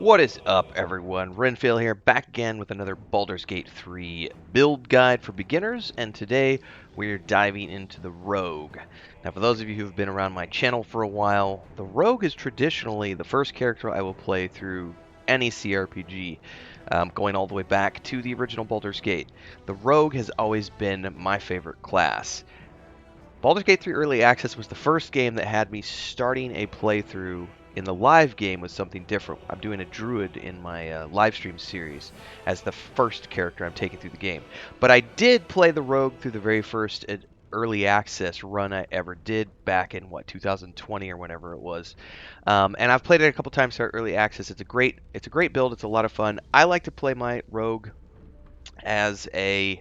What is up, everyone? Renfield here, back again with another Baldur's Gate 3 build guide for beginners, and today we're diving into the Rogue. Now, for those of you who've been around my channel for a while, the Rogue is traditionally the first character I will play through any CRPG, going all the way back to the original Baldur's Gate. The Rogue has always been my favorite class. Baldur's Gate 3 Early Access was the first game that had me starting a playthrough in the live game with something different. I'm doing a druid in my live stream series as the first character I'm taking through the game. But I did play the rogue through the very first early access run I ever did back in 2020 or whenever it was. And I've played it a couple times through early access. It's a great build. It's a lot of fun. I like to play my rogue as a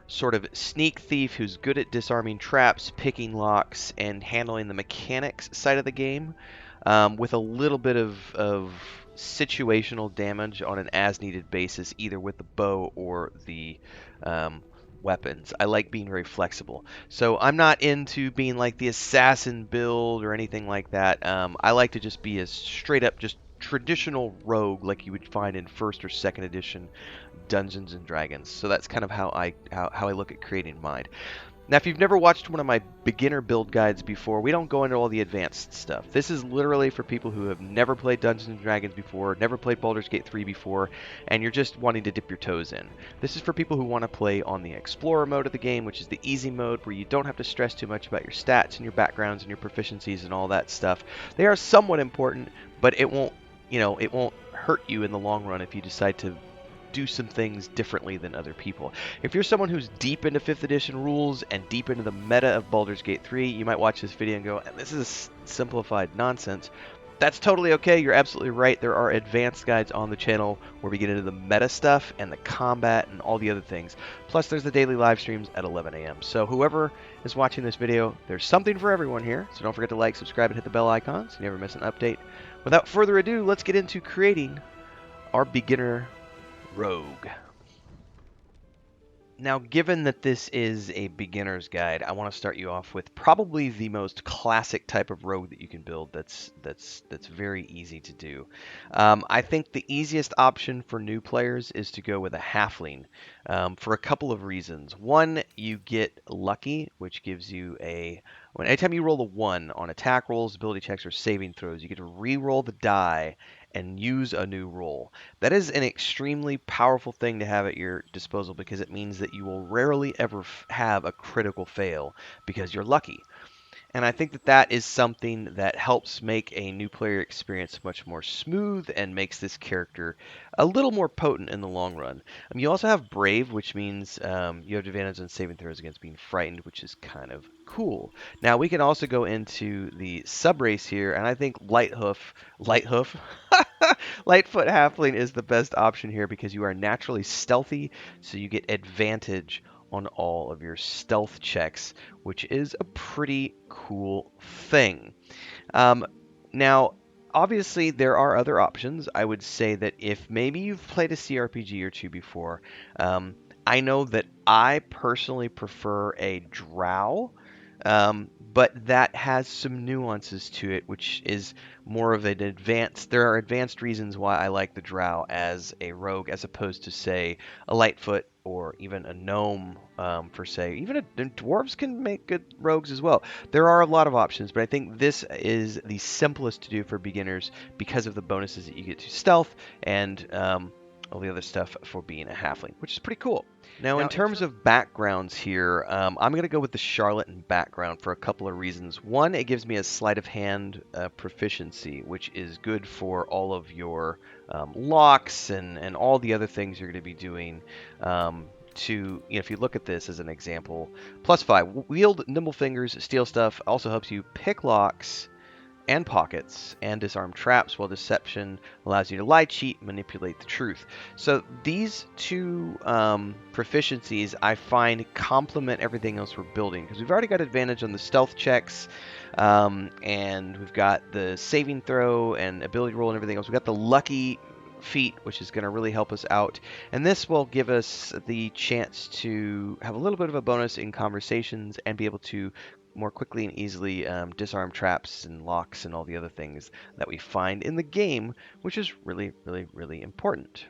sort of sneak thief who's good at disarming traps, picking locks, and handling the mechanics side of the game, with a little bit of situational damage on an as-needed basis, either with the bow or the weapons. I like being very flexible. So I'm not into being like the assassin build or anything like that. I like to just be a straight up just traditional rogue like you would find in first or second edition Dungeons and Dragons. So that's kind of how I look at creating mine. Now, if you've never watched one of my beginner build guides before, we don't go into all the advanced stuff. This is literally for people who have never played Dungeons and Dragons before, never played Baldur's Gate 3 before, and you're just wanting to dip your toes in. This is for people who want to play on the Explorer mode of the game, which is the easy mode where you don't have to stress too much about your stats and your backgrounds and your proficiencies and all that stuff. They are somewhat important, but it won't, it won't hurt you in the long run if you decide to do some things differently than other people. If you're someone who's deep into 5th edition rules and deep into the meta of Baldur's Gate 3, you might watch this video and go, this is simplified nonsense. That's totally okay. You're absolutely right. There are advanced guides on the channel where we get into the meta stuff and the combat and all the other things. Plus, there's the daily live streams at 11 a.m. So whoever is watching this video, there's something for everyone here. So don't forget to like, subscribe, and hit the bell icon so you never miss an update. Without further ado, let's get into creating our beginner rogue. Now, given that this is a beginner's guide, I want to start you off with probably the most classic type of rogue that you can build. That's very easy to do. I think the easiest option for new players is to go with a halfling, for a couple of reasons. One, you get lucky, which gives you anytime you roll a 1 on attack rolls, ability checks, or saving throws, you get to re-roll the die and use a new roll. That is an extremely powerful thing to have at your disposal because it means that you will rarely ever have a critical fail because you're lucky. And I think that that is something that helps make a new player experience much more smooth and makes this character a little more potent in the long run. You also have Brave, which means you have advantage on saving throws against being frightened, which is kind of cool. Now, we can also go into the subrace here, and I think Lightfoot Halfling is the best option here because you are naturally stealthy, so you get advantage on all of your stealth checks, which is a pretty cool thing. Now, obviously, there are other options. I would say that if maybe you've played a CRPG or two before, I know that I personally prefer a drow, but that has some nuances to it, which is more of an advanced. There are advanced reasons why I like the drow as a rogue, as opposed to, say, a lightfoot or even a gnome, for say. Even dwarves can make good rogues as well. There are a lot of options, but I think this is the simplest to do for beginners because of the bonuses that you get to stealth and all the other stuff for being a halfling, which is pretty cool. Now, in terms of backgrounds here, I'm going to go with the charlatan background for a couple of reasons. One, it gives me a sleight of hand proficiency, which is good for all of your locks and all the other things you're going to be doing. If you look at this as an example, +5, wield nimble fingers, steal stuff, also helps you pick locks and pockets and disarm traps, while deception allows you to lie, cheat, manipulate the truth. So these two proficiencies I find complement everything else we're building because we've already got advantage on the stealth checks, and we've got the saving throw and ability roll and everything else. We've got the lucky feat, which is going to really help us out, and this will give us the chance to have a little bit of a bonus in conversations and be able to more quickly and easily disarm traps and locks and all the other things that we find in the game, which is really, really, really important.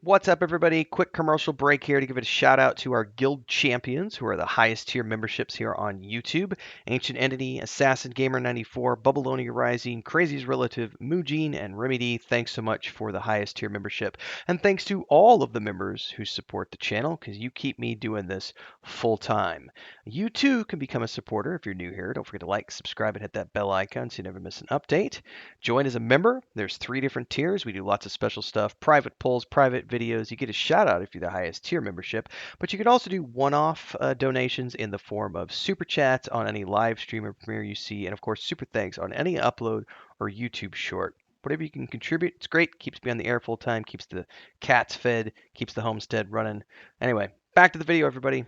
What's up, everybody? Quick commercial break here to give it a shout out to our guild champions, who are the highest tier memberships here on YouTube: Ancient Entity, Assassin Gamer 94, Bubalonia Rising, Crazy's Relative, Mujin, and Remedy. Thanks so much for the highest tier membership, and thanks to all of the members who support the channel, because you keep me doing this full time. You too can become a supporter if you're new here. Don't forget to like, subscribe, and hit that bell icon so you never miss an update. Join as a member. There's 3 different tiers. We do lots of special stuff, private polls, private videos. You get a shout out if you're the highest tier membership, but you can also do one-off donations in the form of super chats on any live stream or premiere you see, and of course super thanks on any upload or YouTube short. Whatever you can contribute, it's great. Keeps me on the air full time, keeps the cats fed, keeps the homestead running. Anyway, back to the video, everybody.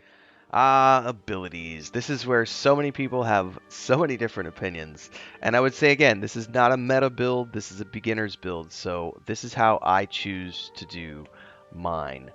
Abilities. This is where so many people have so many different opinions. And I would say again, this is not a meta build, this is a beginner's build. So this is how I choose to do mine.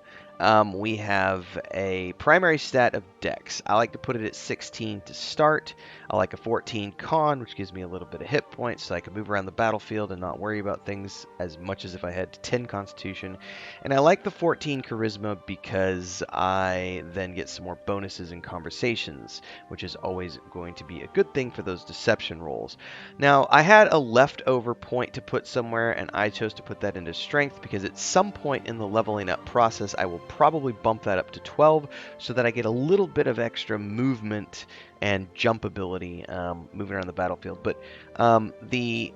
We have a primary stat of Dex. I like to put it at 16 to start. I like a 14 Con, which gives me a little bit of hit points so I can move around the battlefield and not worry about things as much as if I had 10 Constitution. And I like the 14 Charisma because I then get some more bonuses in conversations, which is always going to be a good thing for those deception rolls. Now, I had a leftover point to put somewhere, and I chose to put that into Strength because at some point in the leveling up process, I will probably bump that up to 12 so that I get a little bit of extra movement and jump ability moving around the battlefield. But the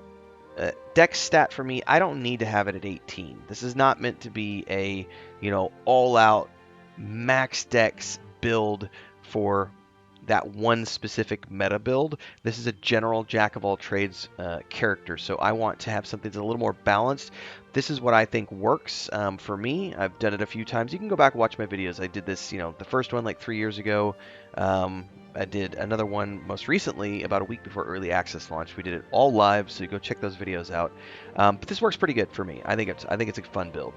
Dex stat for me, I don't need to have it at 18. This is not meant to be a, all-out max Dex build for that one specific meta build. This is a general jack of all trades character, so I want to have something that's a little more balanced. This is what I think works for me. I've done it a few times. You can go back and watch my videos. I did this, the first one like 3 years ago. I did another one most recently about a week before early access launch. We did it all live, so you go check those videos out. But this works pretty good for me. I think it's a fun build.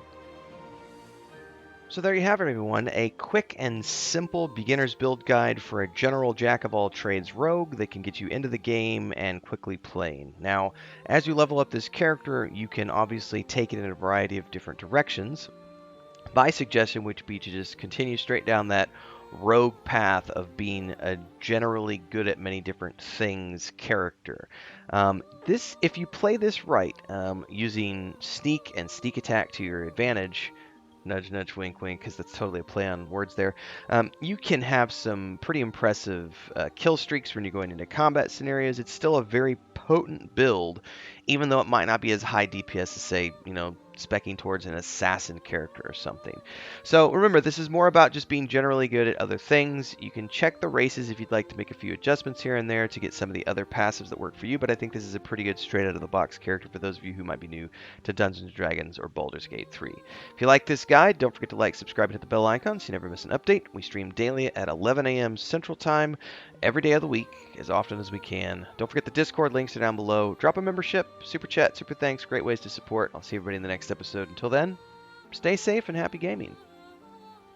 So there you have it, everyone. A quick and simple beginner's build guide for a general jack-of-all-trades rogue that can get you into the game and quickly playing. Now, as you level up this character, you can obviously take it in a variety of different directions. My suggestion would be to just continue straight down that rogue path of being a generally good at many different things character. If you play this right, using sneak and sneak attack to your advantage, nudge, nudge, wink, wink, because that's totally a play on words there. You can have some pretty impressive kill streaks when you're going into combat scenarios. It's still a very potent build, even though it might not be as high DPS as, say, specking towards an assassin character or something. So remember, this is more about just being generally good at other things. You can check the races if you'd like to make a few adjustments here and there to get some of the other passives that work for you, but I think this is a pretty good straight out of the box character for those of you who might be new to Dungeons & Dragons or Baldur's Gate 3. If you like this guide, don't forget to like, subscribe, and hit the bell icon so you never miss an update. We stream daily at 11 a.m. Central Time every day of the week, as often as we can. Don't forget the Discord links are down below. Drop a membership, super chat, super thanks, great ways to support. I'll see everybody in the next episode. Until then, stay safe and happy gaming.